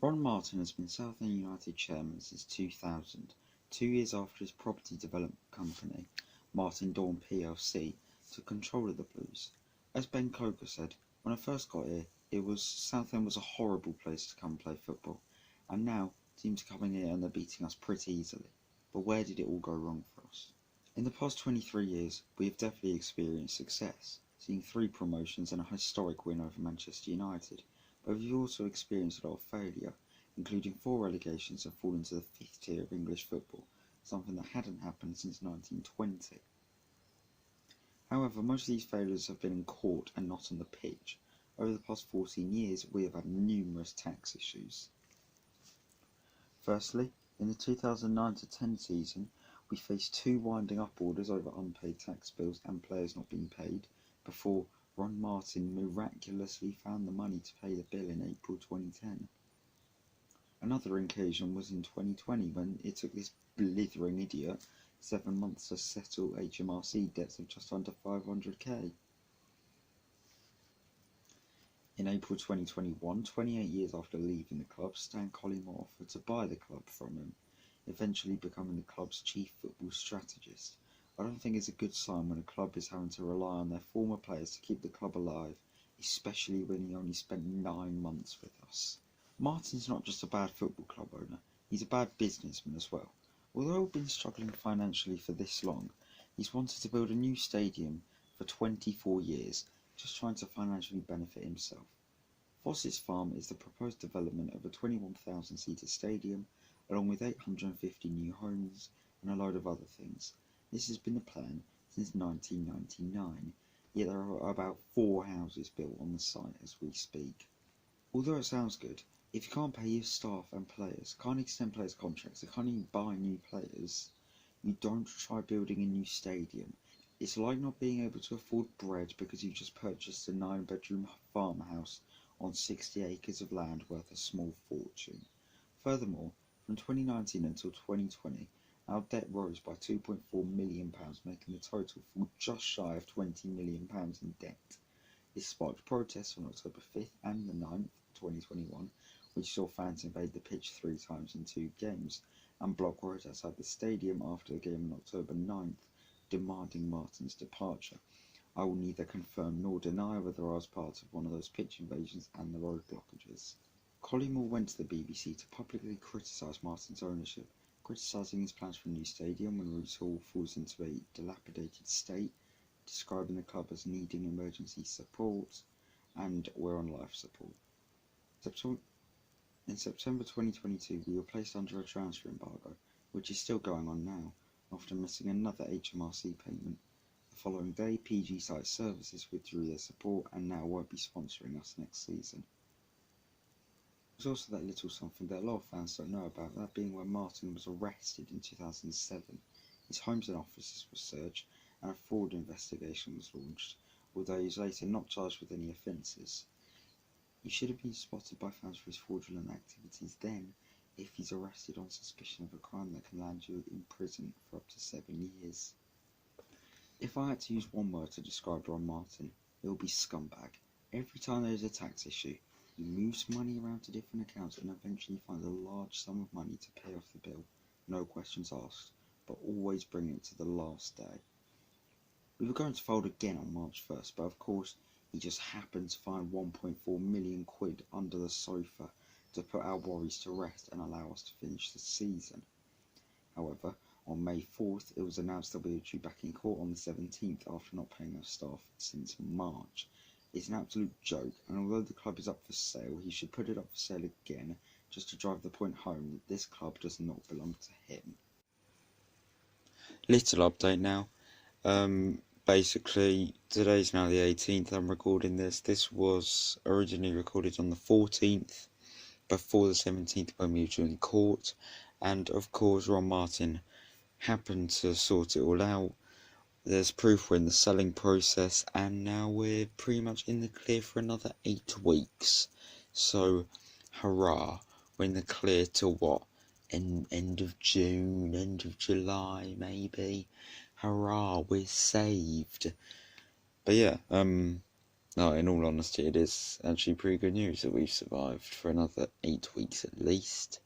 Ron Martin has been Southend United chairman since 2000, 2 years after his property development company, Martin Dawn plc, took control of the Blues. As Ben Coker said, "When I first got here, Southend was a horrible place to come play football, and now teams are coming here and they're beating us pretty easily. But where did it all go wrong for us?" In the past 23 years, we have definitely experienced success, seeing 3 promotions and a historic win over Manchester United, but we've also experienced a lot of failure, including 4 relegations and fallen to the 5th tier of English football, something that hadn't happened since 1920. However, most of these failures have been in court and not on the pitch. Over the past 14 years, we have had numerous tax issues. Firstly, in the 2009-10 season, we faced 2 winding up orders over unpaid tax bills and players not being paid, before Ron Martin miraculously found the money to pay the bill in April 2010. Another occasion was in 2020 when it took this blithering idiot 7 months to settle HMRC debts of just under $500k. In April 2021, 28 years after leaving the club, Stan Collymore offered to buy the club from him, eventually becoming the club's chief football strategist. I don't think it's a good sign when a club is having to rely on their former players to keep the club alive, especially when he only spent 9 months with us. Martin's not just a bad football club owner, he's a bad businessman as well. Although we've been struggling financially for this long, he's wanted to build a new stadium for 24 years, just trying to financially benefit himself. Fossett's Farm is the proposed development of a 21,000-seater stadium, along with 850 new homes and a load of other things. This has been the plan since 1999, yet there are about 4 houses built on the site as we speak. Although it sounds good, if you can't pay your staff and players, can't extend players' contracts, and can't even buy new players, you don't try building a new stadium. It's like not being able to afford bread because you just purchased a 9-bedroom farmhouse on 60 acres of land worth a small fortune. Furthermore, from 2019 until 2020, our debt rose by £2.4 million, making the total fall just shy of £20 million in debt. This sparked protests on October 5th and the 9th, 2021, which saw fans invade the pitch 3 times in 2 games, and block roads outside the stadium after the game on October 9th, demanding Martin's departure. I will neither confirm nor deny whether I was part of one of those pitch invasions and the road blockages. Collymore went to the BBC to publicly criticise Martin's ownership, criticising his plans for a new stadium when Roots Hall falls into a dilapidated state, describing the club as needing emergency support, and we're on life support. In September 2022, we were placed under a transfer embargo, which is still going on now, after missing another HMRC payment. The following day, PG Site Services withdrew their support and now won't be sponsoring us next season. There's also that little something that a lot of fans don't know about, that being when Martin was arrested in 2007. His homes and offices were searched and a fraud investigation was launched, although he was later not charged with any offences. He should have been spotted by fans for his fraudulent activities then, if he's arrested on suspicion of a crime that can land you in prison for up to 7 years. If I had to use one word to describe Ron Martin, it would be scumbag. Every time there is a tax issue, he moves money around to different accounts and eventually finds a large sum of money to pay off the bill, no questions asked, but always bring it to the last day. We were going to fold again on March 1st, but of course he just happened to find £1.4 million under the sofa to put our worries to rest and allow us to finish the season. However, on May 4th, it was announced that we were due back in court on the 17th after not paying our staff since March. It's an absolute joke, and although the club is up for sale, he should put it up for sale again, just to drive the point home that this club does not belong to him. Little update now. Basically, today's now the 18th, I'm recording this. This was originally recorded on the 14th, before the 17th when we were in court, and of course Ron Martin happened to sort it all out. There's proof we're in the selling process, and now we're pretty much in the clear for another 8 weeks. So, hurrah, we're in the clear till what? End of June, end of July, maybe. Hurrah, we're saved. But yeah, No, in all honesty, it is actually pretty good news that we've survived for another 8 weeks at least.